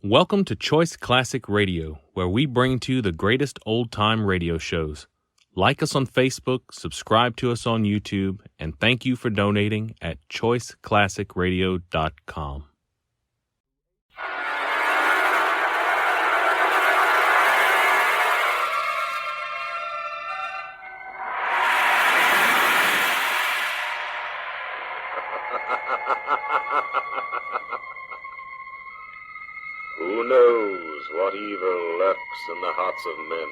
Welcome to Choice Classic Radio, where we bring to you the greatest old-time radio shows. Like us on Facebook, subscribe to us on YouTube, and thank you for donating at choiceclassicradio.com. Who knows what evil lurks in the hearts of men?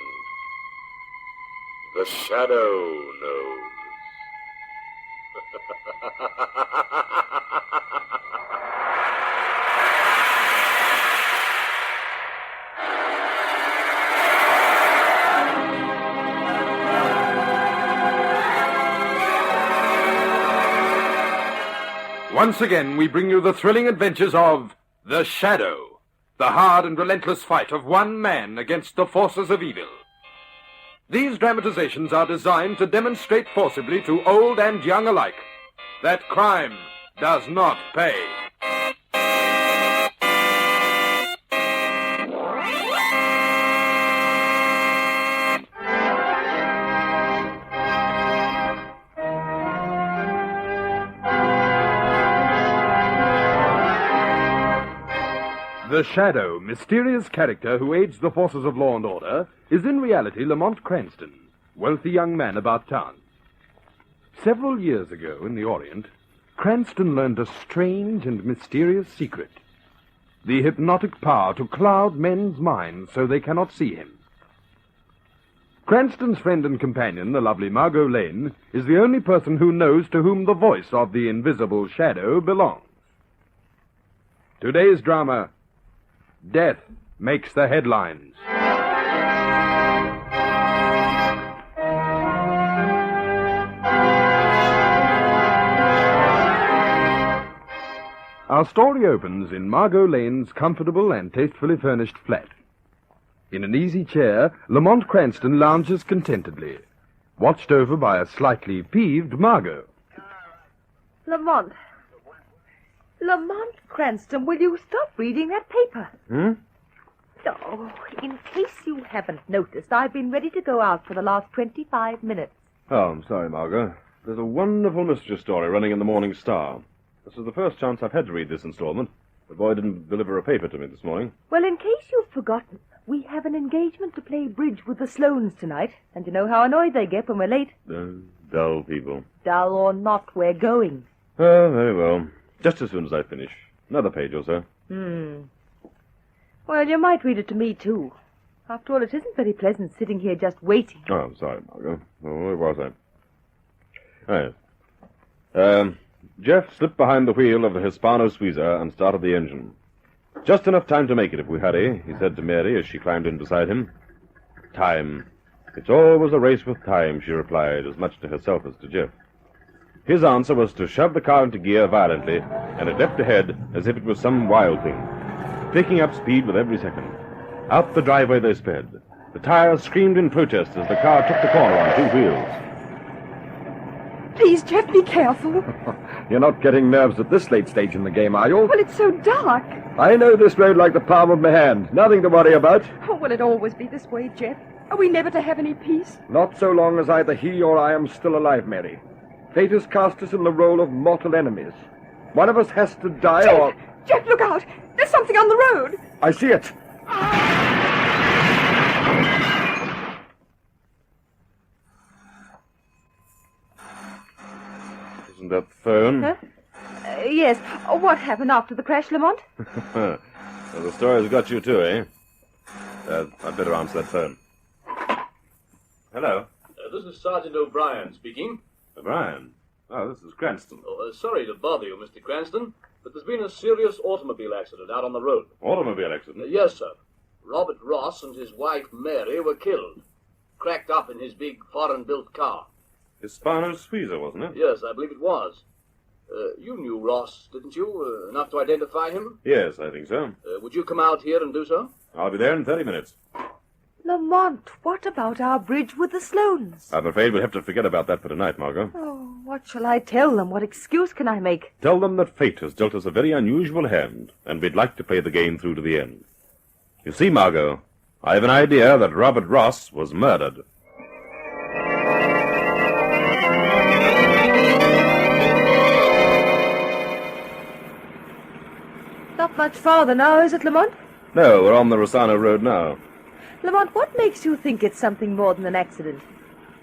The Shadow knows. Once again, we bring you the thrilling adventures of The Shadow, the hard and relentless fight of one man against the forces of evil. These dramatizations are designed to demonstrate forcibly to old and young alike that crime does not pay. The Shadow, mysterious character who aids the forces of law and order, is in reality Lamont Cranston, wealthy young man about town. Several years ago in the Orient, Cranston learned a strange and mysterious secret: the hypnotic power to cloud men's minds so they cannot see him. Cranston's friend and companion, the lovely Margot Lane, is the only person who knows to whom the voice of the invisible Shadow belongs. Today's drama: Death Makes the Headlines. Our story opens in Margot Lane's comfortable and tastefully furnished flat. In an easy chair, Lamont Cranston lounges contentedly, watched over by a slightly peeved Margot. Lamont Cranston, will you stop reading that paper? Oh, in case you haven't noticed, I've been ready to go out for the last 25 minutes. Oh, I'm sorry, Margot. There's a wonderful mystery story running in the Morning Star. This is the first chance I've had to read this installment. The boy didn't deliver a paper to me this morning. Well, in case you've forgotten, we have an engagement to play bridge with the Sloanes tonight, and you know how annoyed they get when we're late. Dull people. Dull or not, we're going. Oh, very well. Just as soon as I finish. Another page or so. Well, you might read it to me, too. After all, it isn't very pleasant sitting here just waiting. Oh, I'm sorry, Margot. Oh, where was I? Oh, yes. Jeff slipped behind the wheel of the Hispano Suiza and started the engine. Just enough time to make it if we hurry, he said to Mary as she climbed in beside him. Time. It's always a race with time, she replied, as much to herself as to Jeff. His answer was to shove the car into gear violently, and it leapt ahead as if it was some wild thing, picking up speed with every second. Out the driveway they sped. The tires screamed in protest as the car took the corner on two wheels. Please, Jeff, be careful. You're not getting nerves at this late stage in the game, are you? Well, it's so dark. I know this road like the palm of my hand. Nothing to worry about. Oh, will it always be this way, Jeff? Are we never to have any peace? Not so long as either he or I am still alive, Mary. Fate has cast us in the role of mortal enemies. One of us has to die or... Jeff, look out! There's something on the road! I see it. Isn't that the phone? Huh? Yes. What happened after the crash, Lamont? Well, the story's got you too, eh? I'd better answer that phone. Hello? This is Sergeant O'Brien speaking. O'Brien. Oh, this is Cranston. Sorry to bother you, Mr. Cranston, but there's been a serious automobile accident out on the road. Automobile accident? Yes, sir. Robert Ross and his wife Mary were killed. Cracked up in his big foreign-built car. Hispano Suiza, wasn't it? Yes, I believe it was. You knew Ross, didn't you? Enough to identify him? Yes, I think so. Would you come out here and do so? I'll be there in 30 minutes. Lamont, what about our bridge with the Sloanes? I'm afraid we'll have to forget about that for tonight, Margot. Oh, what shall I tell them? What excuse can I make? Tell them that fate has dealt us a very unusual hand, and we'd like to play the game through to the end. You see, Margot, I have an idea that Robert Ross was murdered. Not much farther now, is it, Lamont? No, we're on the Rossano Road now. Lamont, what makes you think it's something more than an accident?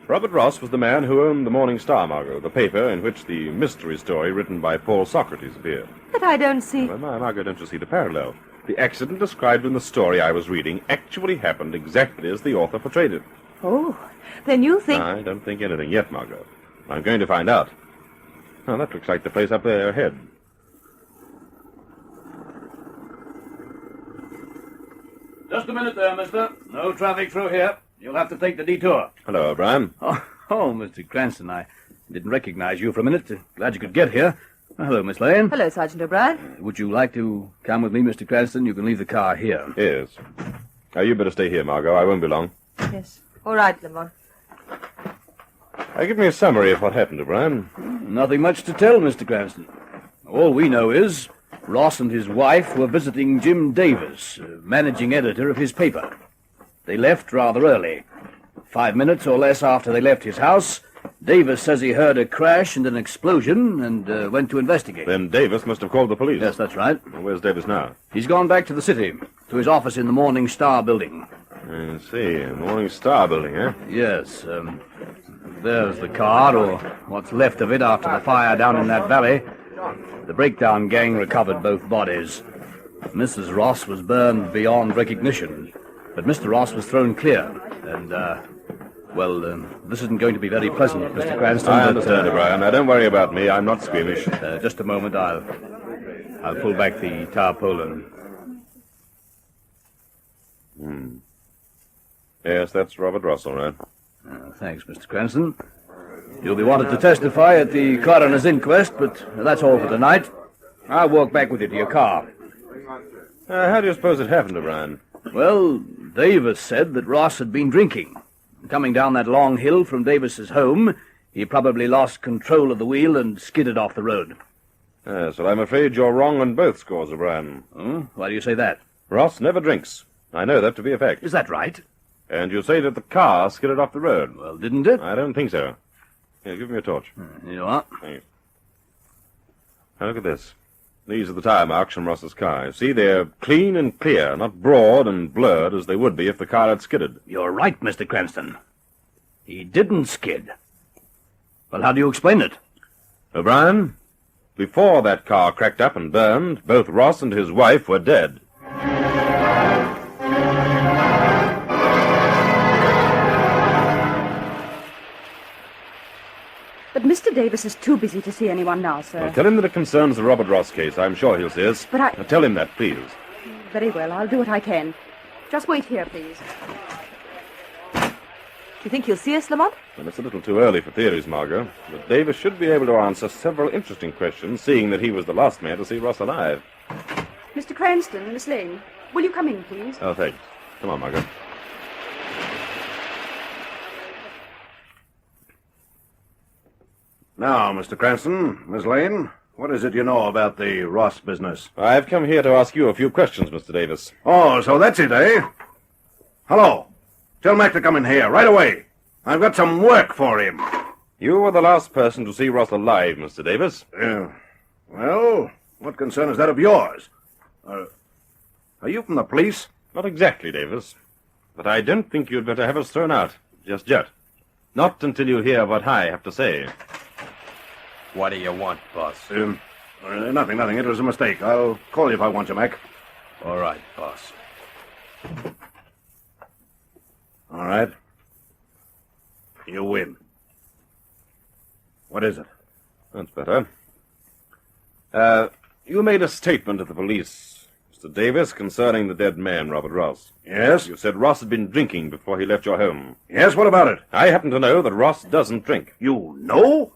Robert Ross was the man who owned the Morning Star, Margot, the paper in which the mystery story written by Paul Socrates appeared. But I don't see... Well, Margot, don't you see the parallel? The accident described in the story I was reading actually happened exactly as the author portrayed it. Oh, then you think... I don't think anything yet, Margot. I'm going to find out. Oh, that looks like the place up there ahead. Just a minute there, mister. No traffic through here. You'll have to take the detour. Hello, O'Brien. Oh, Mr. Cranston, I didn't recognize you for a minute. Glad you could get here. Hello, Miss Lane. Hello, Sergeant O'Brien. Would you like to come with me, Mr. Cranston? You can leave the car here. Yes. Now, you better stay here, Margot. I won't be long. Yes. All right, Lamont. Give me a summary of what happened, O'Brien. Nothing much to tell, Mr. Cranston. All we know is Ross and his wife were visiting Jim Davis, managing editor of his paper. They left rather early. 5 minutes or less after they left his house, Davis says he heard a crash and an explosion and went to investigate. Then Davis must have called the police. Yes, that's right. Well, where's Davis now? He's gone back to the city, to his office in the Morning Star building. I see. Morning Star building, eh? Yes, there's the car, or what's left of it after the fire down in that valley. The breakdown gang recovered both bodies. Mrs. Ross was burned beyond recognition, but Mr. Ross was thrown clear, and, this isn't going to be very pleasant, Mr. Cranston. I understand, O'Brien. Now, don't worry about me. I'm not squeamish. Just a moment, I'll pull back the tarpaulin. Yes, that's Robert Ross, all right. Thanks, Mr. Cranston. You'll be wanted to testify at the coroner's inquest, but that's all for tonight. I'll walk back with you to your car. How do you suppose it happened, O'Brien? Well, Davis said that Ross had been drinking. Coming down that long hill from Davis's home, he probably lost control of the wheel and skidded off the road. Yes, well, I'm afraid you're wrong on both scores, O'Brien. Why do you say that? Ross never drinks. I know that to be a fact. Is that right? And you say that the car skidded off the road. Well, didn't it? I don't think so. Here, give me a torch. Here you are. Thanks. Now, look at this. These are the tire marks from Ross's car. You see, they're clean and clear, not broad and blurred as they would be if the car had skidded. You're right, Mr. Cranston. He didn't skid. Well, how do you explain it? O'Brien, before that car cracked up and burned, both Ross and his wife were dead. But Mr. Davis is too busy to see anyone now, sir. Well, tell him that it concerns the Robert Ross case. I'm sure he'll see us. But I... Now, tell him that, please. Very well, I'll do what I can. Just wait here, please. Do you think he'll see us, Lamont? Well, it's a little too early for theories, Margot. But Davis should be able to answer several interesting questions, seeing that he was the last man to see Ross alive. Mr. Cranston, Miss Lane, will you come in, please? Oh, thanks. Come on, Margot. Now, Mr. Cranston, Miss Lane, what is it you know about the Ross business? I've come here to ask you a few questions, Mr. Davis. Oh, so that's it, eh? Hello. Tell Mac to come in here, right away. I've got some work for him. You were the last person to see Ross alive, Mr. Davis. Well, what concern is that of yours? Are you from the police? Not exactly, Davis. But I don't think you'd better have us thrown out, just yet. Not until you hear what I have to say. What do you want, boss? Nothing. It was a mistake. I'll call you if I want you, Mac. All right, boss. All right. You win. What is it? That's better. You made a statement to the police, Mr. Davis, concerning the dead man, Robert Ross. Yes? You said Ross had been drinking before he left your home. Yes, what about it? I happen to know that Ross doesn't drink. You know?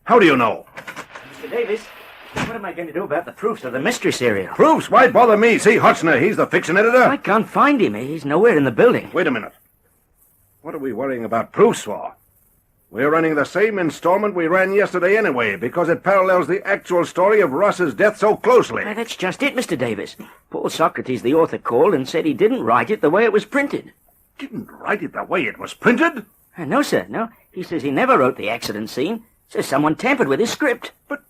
How do you know? Mr. Davis, what am I going to do about the proofs of the mystery serial? Proofs? Why bother me? See Hutchner, he's the fiction editor. I can't find him. He's nowhere in the building. Wait a minute. What are we worrying about proofs for? We're running the same installment we ran yesterday anyway, because it parallels the actual story of Ross's death so closely. That's just it, Mr. Davis. Paul Socrates, the author, called and said he didn't write it the way it was printed. Didn't write it the way it was printed? No, sir, no. He says he never wrote the accident scene. Says someone tampered with his script. But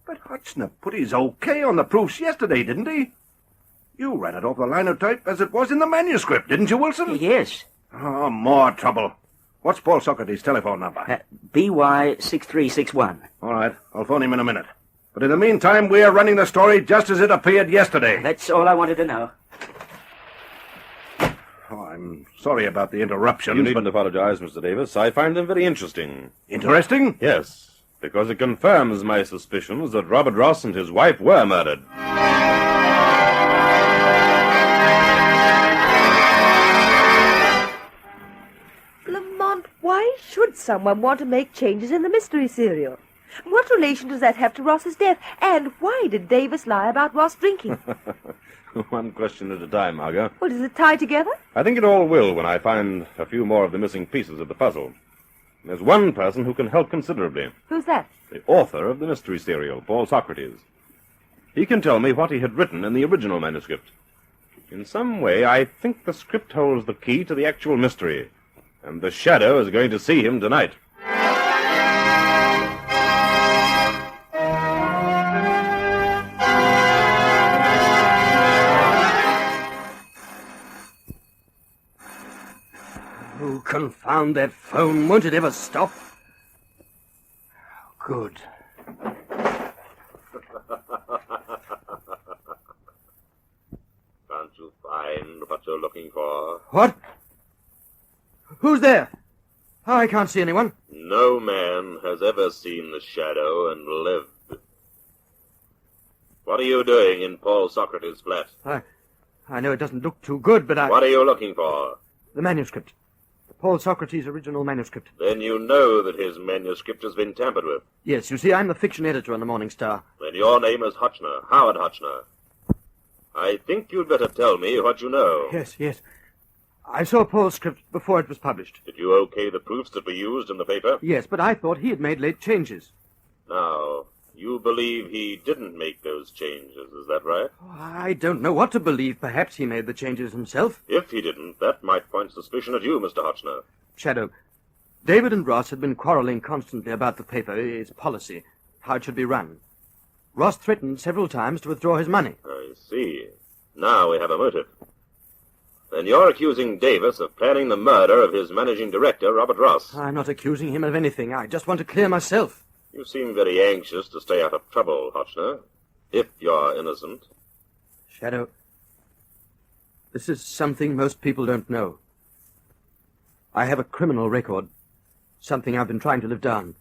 Hutchner put his okay on the proofs yesterday, didn't he? You ran it off the linotype as it was in the manuscript, didn't you, Wilson? Yes. Oh, more trouble. What's Paul Socrates' telephone number? BY6361. All right, I'll phone him in a minute. But in the meantime, we're running the story just as it appeared yesterday. That's all I wanted to know. Oh, I'm sorry about the interruptions. You needn't apologize, Mr. Davis. I find them very interesting. Interesting? Yes, because it confirms my suspicions that Robert Ross and his wife were murdered. Lamont, why should someone want to make changes in the mystery serial? What relation does that have to Ross's death? And why did Davis lie about Ross drinking? One question at a time, Margot. Well, does it tie together? I think it all will when I find a few more of the missing pieces of the puzzle. There's one person who can help considerably. Who's that? The author of the mystery serial, Paul Socrates. He can tell me what he had written in the original manuscript. In some way, I think the script holds the key to the actual mystery, and the Shadow is going to see him tonight. Oh, confound that phone. Won't it ever stop? Good. Can't you find what you're looking for? What? Who's there? Oh, I can't see anyone. No man has ever seen the Shadow and lived. What are you doing in Paul Socrates' flat? I know it doesn't look too good, but What are you looking for? The manuscript. Paul Socrates' original manuscript. Then you know that his manuscript has been tampered with. Yes, you see, I'm the fiction editor on the Morning Star. Then your name is Hutchner, Howard Hutchner. I think you'd better tell me what you know. Yes. I saw Paul's script before it was published. Did you okay the proofs that were used in the paper? Yes, but I thought he had made late changes. Now, you believe he didn't make those changes, is that right? I don't know what to believe. Perhaps he made the changes himself. If he didn't, that might point suspicion at you, Mr. Hutchner. Shadow, David and Ross had been quarreling constantly about the paper, its policy, how it should be run. Ross threatened several times to withdraw his money. I see. Now we have a motive. Then you're accusing Davis of planning the murder of his managing director, Robert Ross. I'm not accusing him of anything. I just want to clear myself. You seem very anxious to stay out of trouble, Hutchner. If you're innocent. Shadow, this is something most people don't know. I have a criminal record, something I've been trying to live down.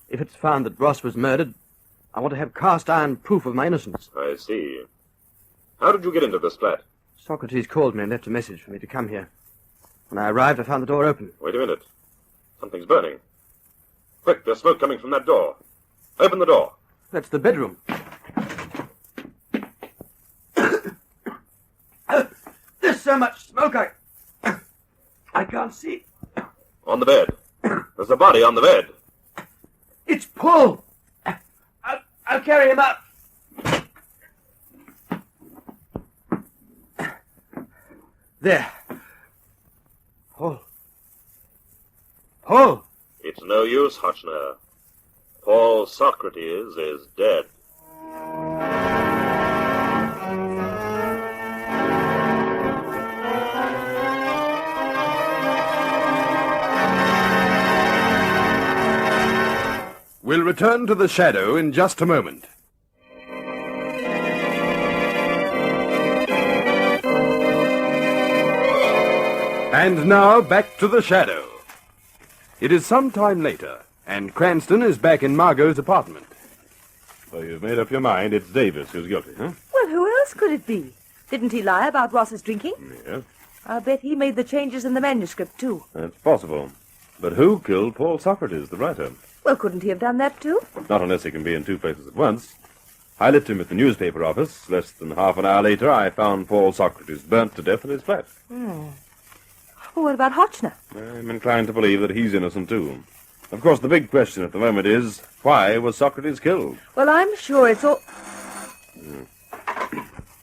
If it's found that Ross was murdered, I want to have cast-iron proof of my innocence. I see. How did you get into this flat? Socrates called me and left a message for me to come here. When I arrived, I found the door open. Wait a minute. Something's burning. Quick, there's smoke coming from that door. Open the door. That's the bedroom. There's so much smoke, I can't see. On the bed. There's a body on the bed. It's Paul. I'll carry him up. There. Paul. It's no use, Hutchner. Paul Socrates is dead. We'll return to the Shadow in just a moment. And now, back to the Shadow. It is some time later, and Cranston is back in Margot's apartment. So you've made up your mind it's Davis who's guilty, huh? Well, who else could it be? Didn't he lie about Ross's drinking? Yes, I'll bet he made the changes in the manuscript, too. that's possible. But who killed Paul Socrates, the writer? Well, couldn't he have done that, too? Not unless he can be in two places at once. I left him at the newspaper office. Less than half an hour later, I found Paul Socrates burnt to death in his flat. Well, Well, what about Hotchner? I'm inclined to believe that he's innocent, too. Of course, the big question at the moment is, why was Socrates killed? Well, I'm sure it's all...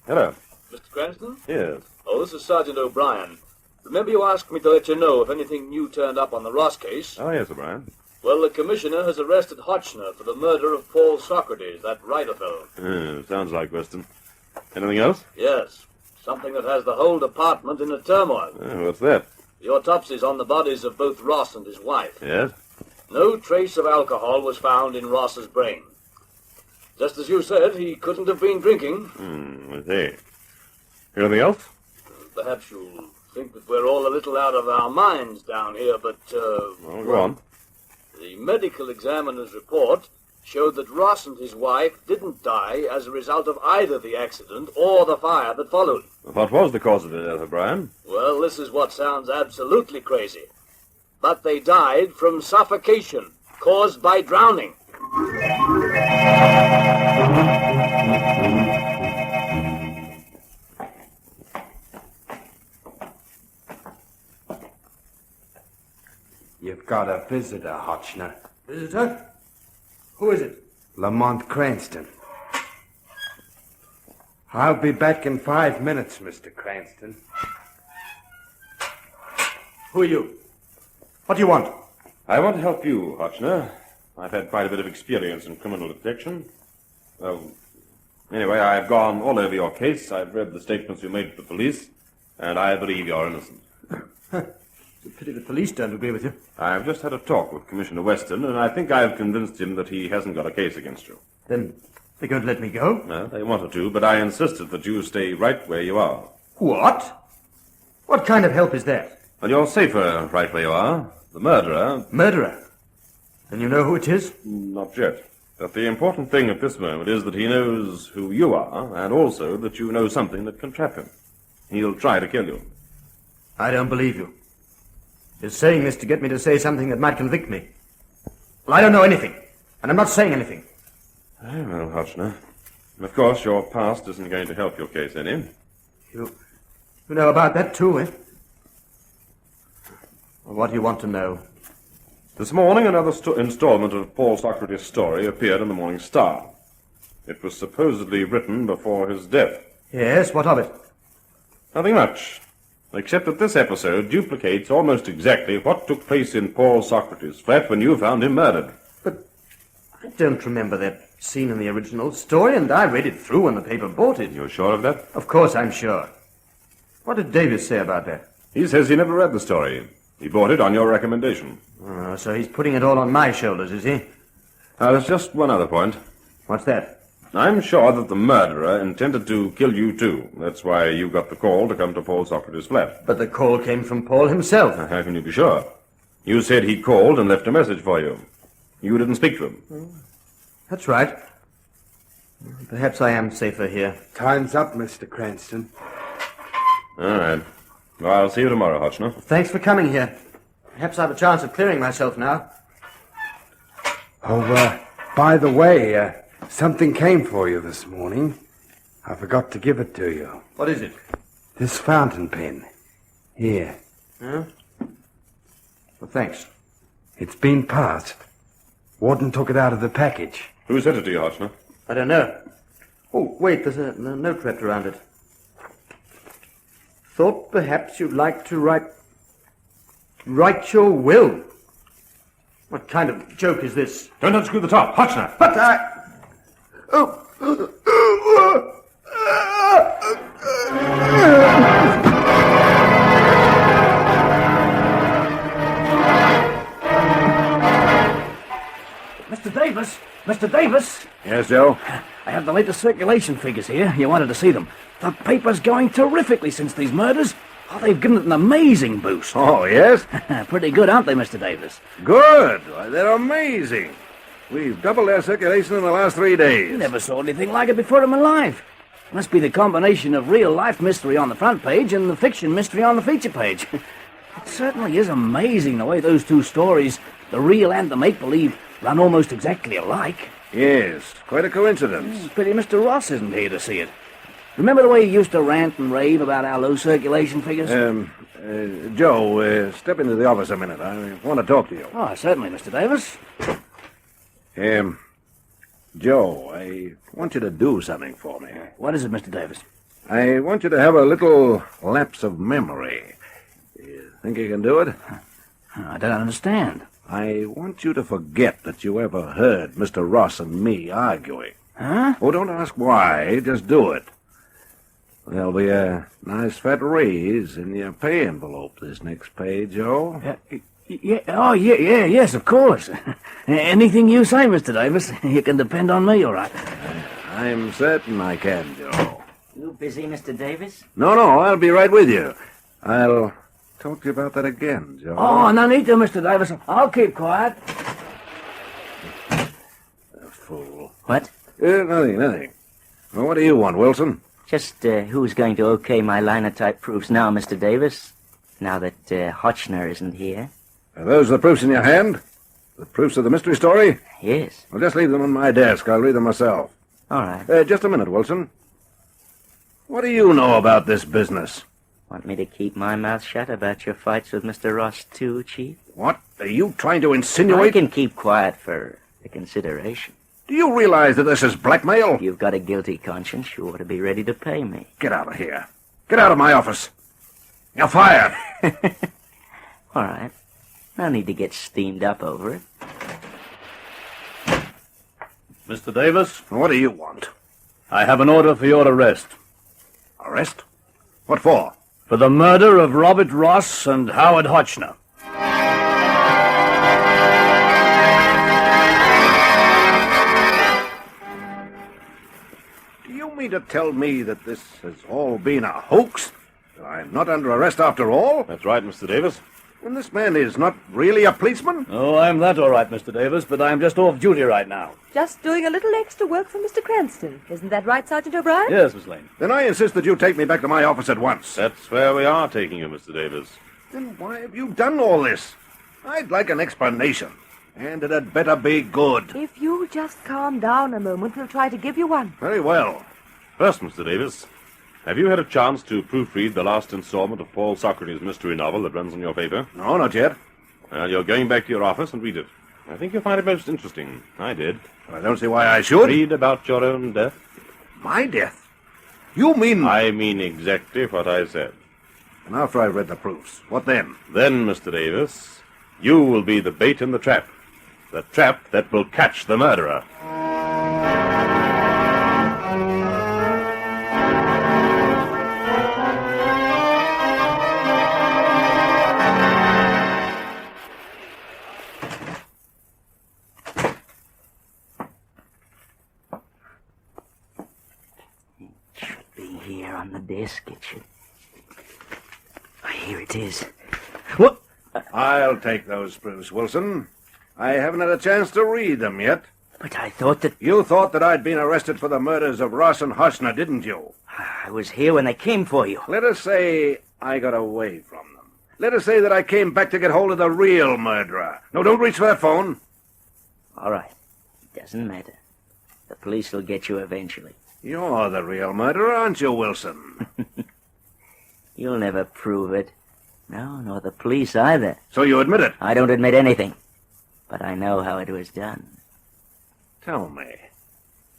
Hello. Mr. Cranston? Yes. Oh, this is Sergeant O'Brien. Remember you asked me to let you know if anything new turned up on the Ross case? Oh, yes, O'Brien. Well, the commissioner has arrested Hotchner for the murder of Paul Socrates, that writer fellow. Sounds like Weston. Anything else? Yes. Something that has the whole department in a turmoil. What's that? The autopsies on the bodies of both Ross and his wife. Yes? No trace of alcohol was found in Ross's brain. Just as you said, he couldn't have been drinking. I see. Anything else? Perhaps you'll think that we're all a little out of our minds down here, but, Well, go on. The medical examiner's report showed that Ross and his wife didn't die as a result of either the accident or the fire that followed. What was the cause of the death, O'Brien? Well, this is what sounds absolutely crazy. But they died from suffocation caused by drowning. You've got a visitor, Hotchner. Visitor? Who is it? Lamont Cranston. I'll be back in 5 minutes, Mr. Cranston. Who are you? What do you want? I want to help you, Hotchner. I've had quite a bit of experience in criminal detection. Anyway, I've gone all over your case. I've read the statements you made to the police, and I believe you're innocent. It's a pity the police don't agree with you. I've just had a talk with Commissioner Weston, and I think I've convinced him that he hasn't got a case against you. Then they're going to let me go? No, they wanted to, but I insisted that you stay right where you are. What? What kind of help is that? Well, you're safer right where you are. The murderer... Murderer? Then you know who it is? Not yet. But the important thing at this moment is that he knows who you are, and also that you know something that can trap him. He'll try to kill you. I don't believe you. You're saying this to get me to say something that might convict me. Well, I don't know anything, and I'm not saying anything. Very well, Hotchner. Of course, your past isn't going to help your case any. You know about that too, eh? Well, what do you want to know? This morning, another installment of Paul Socrates' story appeared in the Morning Star. It was supposedly written before his death. Yes, what of it? Nothing much, except that this episode duplicates almost exactly what took place in Paul Socrates' flat when you found him murdered. But I don't remember that scene in the original story, and I read it through when the paper bought it. You're sure of that? Of course I'm sure. What did Davis say about that? He says he never read the story. He bought it on your recommendation. Oh, so he's putting it all on my shoulders, is he? Now, there's just one other point. What's that? I'm sure that the murderer intended to kill you, too. That's why you got the call to come to Paul Socrates' flat. But the call came from Paul himself. How can you be sure? You said he called and left a message for you. You didn't speak to him. That's right. Perhaps I am safer here. Time's up, Mr. Cranston. All right. Well, I'll see you tomorrow, Hotchner. Thanks for coming here. Perhaps I have a chance of clearing myself now. Oh, by the way, something came for you this morning. I forgot to give it to you. What is it? This fountain pen. Here. Huh? Well, thanks. It's been passed. Warden took it out of the package. Who sent it to you, Hotchner? I don't know. Oh, wait, there's a note wrapped around it. Thought perhaps you'd like to write your will. What kind of joke is this? Don't unscrew the top, Hotchner! But I... Mr. Davis! Mr. Davis! Yes, Joe? I have the latest circulation figures here. You wanted to see them. The paper's going terrifically since these murders. Oh, they've given it an amazing boost. Oh, yes? Pretty good, aren't they, Mr. Davis? Good. Why, they're amazing. We've doubled our circulation in the last 3 days. Never saw anything like it before in my life. Must be the combination of real-life mystery on the front page and the fiction mystery on the feature page. It certainly is amazing the way those two stories, the real and the make-believe, run almost exactly alike. Yes, quite a coincidence. Pity Mr. Ross isn't here to see it. Remember the way he used to rant and rave about our low circulation figures? Joe, step into the office a minute. I want to talk to you. Oh, certainly, Mr. Davis. Joe, I want you to do something for me. What is it, Mr. Davis? I want you to have a little lapse of memory. You think you can do it? I don't understand. I want you to forget that you ever heard Mr. Ross and me arguing. Huh? Oh, don't ask why. Just do it. There'll be a nice fat raise in your pay envelope this next pay, Joe. Yes, of course. Anything you say, Mr. Davis. You can depend on me, all right. I'm certain I can, Joe. You busy, Mr. Davis? No, I'll be right with you. I'll talk to you about that again, Joe. Oh, no need to, Mr. Davis. I'll keep quiet. A fool. What? Nothing. Well, what do you want, Wilson? Just who's going to okay my linotype proofs now, Mr. Davis? Now that Hotchner isn't here? Are those the proofs in your hand? The proofs of the mystery story? Yes. Well, just leave them on my desk. I'll read them myself. All right. Just a minute, Wilson. What do you know about this business? Want me to keep my mouth shut about your fights with Mr. Ross, too, Chief? What? Are you trying to insinuate? I can keep quiet for a consideration. Do you realize that this is blackmail? If you've got a guilty conscience, you ought to be ready to pay me. Get out of here. Get out of my office. You're fired. All right. No need to get steamed up over it. Mr. Davis? What do you want? I have an order for your arrest. Arrest? What for? For the murder of Robert Ross and Howard Hotchner. Do you mean to tell me that this has all been a hoax? I'm not under arrest after all? That's right, Mr. Davis. And this man is not really a policeman? Oh, I'm that all right, Mr. Davis, but I'm just off duty right now. Just doing a little extra work for Mr. Cranston. Isn't that right, Sergeant O'Brien? Yes, Miss Lane. Then I insist that you take me back to my office at once. That's where we are taking you, Mr. Davis. Then why have you done all this? I'd like an explanation. And it had better be good. If you just calm down a moment, we'll try to give you one. Very well. First, Mr. Davis, have you had a chance to proofread the last installment of Paul Socrates' mystery novel that runs in your paper? No, not yet. Well, you're going back to your office and read it. I think you'll find it most interesting. I did. I don't see why I should. Read about your own death. My death? You mean... I mean exactly what I said. And after I've read the proofs, what then? Then, Mr. Davis, you will be the bait in the trap. The trap that will catch the murderer. On the desk, it should. Here it is. What? I'll take those proofs, Wilson. I haven't had a chance to read them yet. But I thought that... You thought that I'd been arrested for the murders of Ross and Hotchner, didn't you? I was here when they came for you. Let us say I got away from them. Let us say that I came back to get hold of the real murderer. No, don't reach for that phone. All right. It doesn't matter. The police will get you eventually. You're the real murderer, aren't you, Wilson? You'll never prove it. No, nor the police either. So you admit it? I don't admit anything. But I know how it was done. Tell me.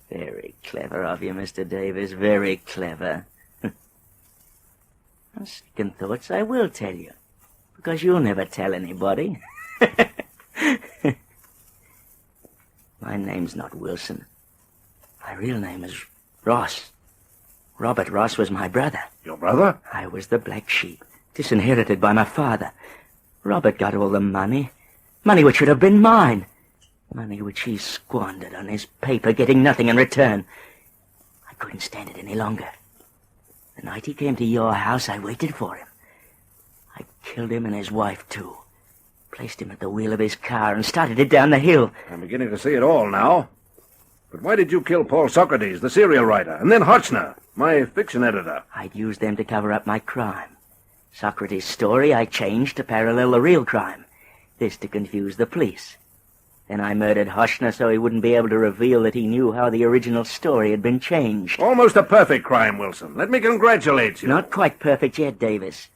Very clever of you, Mr. Davis. Very clever. On second thoughts, I will tell you. Because you'll never tell anybody. My name's not Wilson. My real name is Ross. Robert Ross was my brother. Your brother? I was the black sheep, disinherited by my father. Robert got all the money. Money which should have been mine. Money which he squandered on his paper, getting nothing in return. I couldn't stand it any longer. The night he came to your house, I waited for him. I killed him and his wife, too. Placed him at the wheel of his car and started it down the hill. I'm beginning to see it all now. But why did you kill Paul Socrates, the serial writer, and then Hotchner, my fiction editor? I'd used them to cover up my crime. Socrates' story I changed to parallel the real crime. This to confuse the police. Then I murdered Hotchner so he wouldn't be able to reveal that he knew how the original story had been changed. Almost a perfect crime, Wilson. Let me congratulate you. Not quite perfect yet, Davis.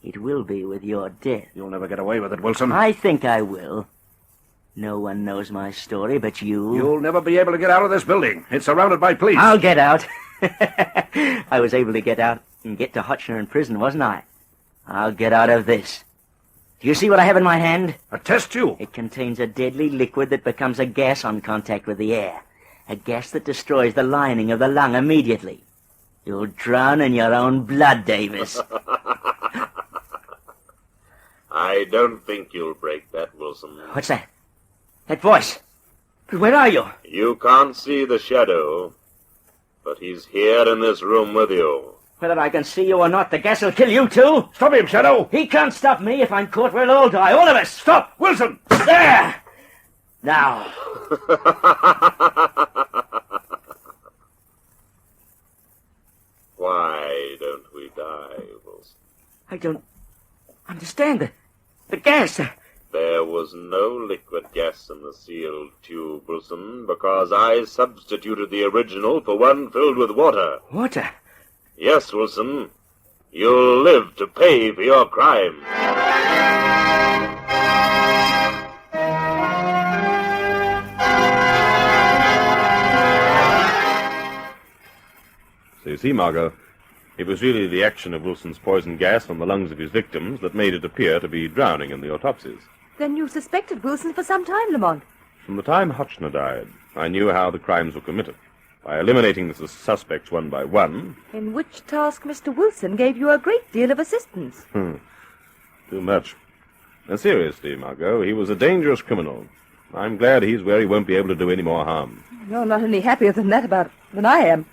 It will be with your death. You'll never get away with it, Wilson. I think I will. No one knows my story but you. You'll never be able to get out of this building. It's surrounded by police. I'll get out. I was able to get out and get to Hutchner in prison, wasn't I? I'll get out of this. Do you see what I have in my hand? A test tube. It contains a deadly liquid that becomes a gas on contact with the air. A gas that destroys the lining of the lung immediately. You'll drown in your own blood, Davis. I don't think you'll break that, Wilson. What's that? That voice. But where are you? You can't see the shadow, but he's here in this room with you. Whether I can see you or not, the gas will kill you too. Stop him, Shadow. He can't stop me. If I'm caught, we'll all die. All of us. Stop, Wilson. There! Now. Why don't we die, Wilson? I don't understand. The gas. There was no liquid gas in the sealed tube, Wilson, because I substituted the original for one filled with water. Water? Yes, Wilson. You'll live to pay for your crime. So you see, Margot, it was really the action of Wilson's poison gas on the lungs of his victims that made it appear to be drowning in the autopsies. Then you suspected Wilson for some time, Lamont. From the time Hutchner died, I knew how the crimes were committed. By eliminating the suspects one by one... In which task Mr. Wilson gave you a great deal of assistance. Too much. And seriously, Margot, he was a dangerous criminal. I'm glad he's where he won't be able to do any more harm. You're not any happier than I am.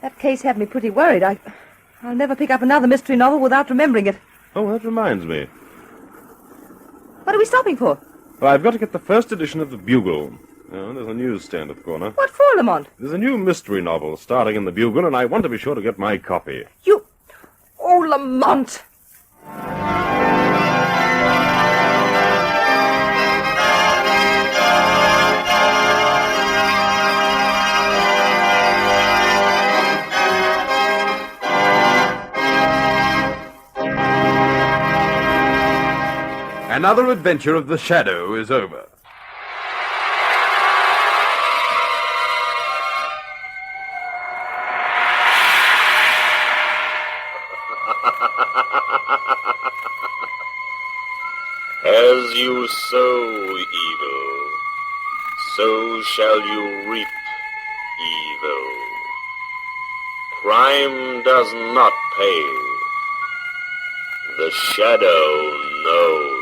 That case had me pretty worried. I'll never pick up another mystery novel without remembering it. Oh, that reminds me. What are we stopping for? Well, I've got to get the first edition of the Bugle. Oh, there's a newsstand at the corner. What for, Lamont? There's a new mystery novel starting in the Bugle, and I want to be sure to get my copy. You... Oh, Lamont! Another adventure of the Shadow is over. As you sow evil, so shall you reap evil. Crime does not pay. The Shadow knows.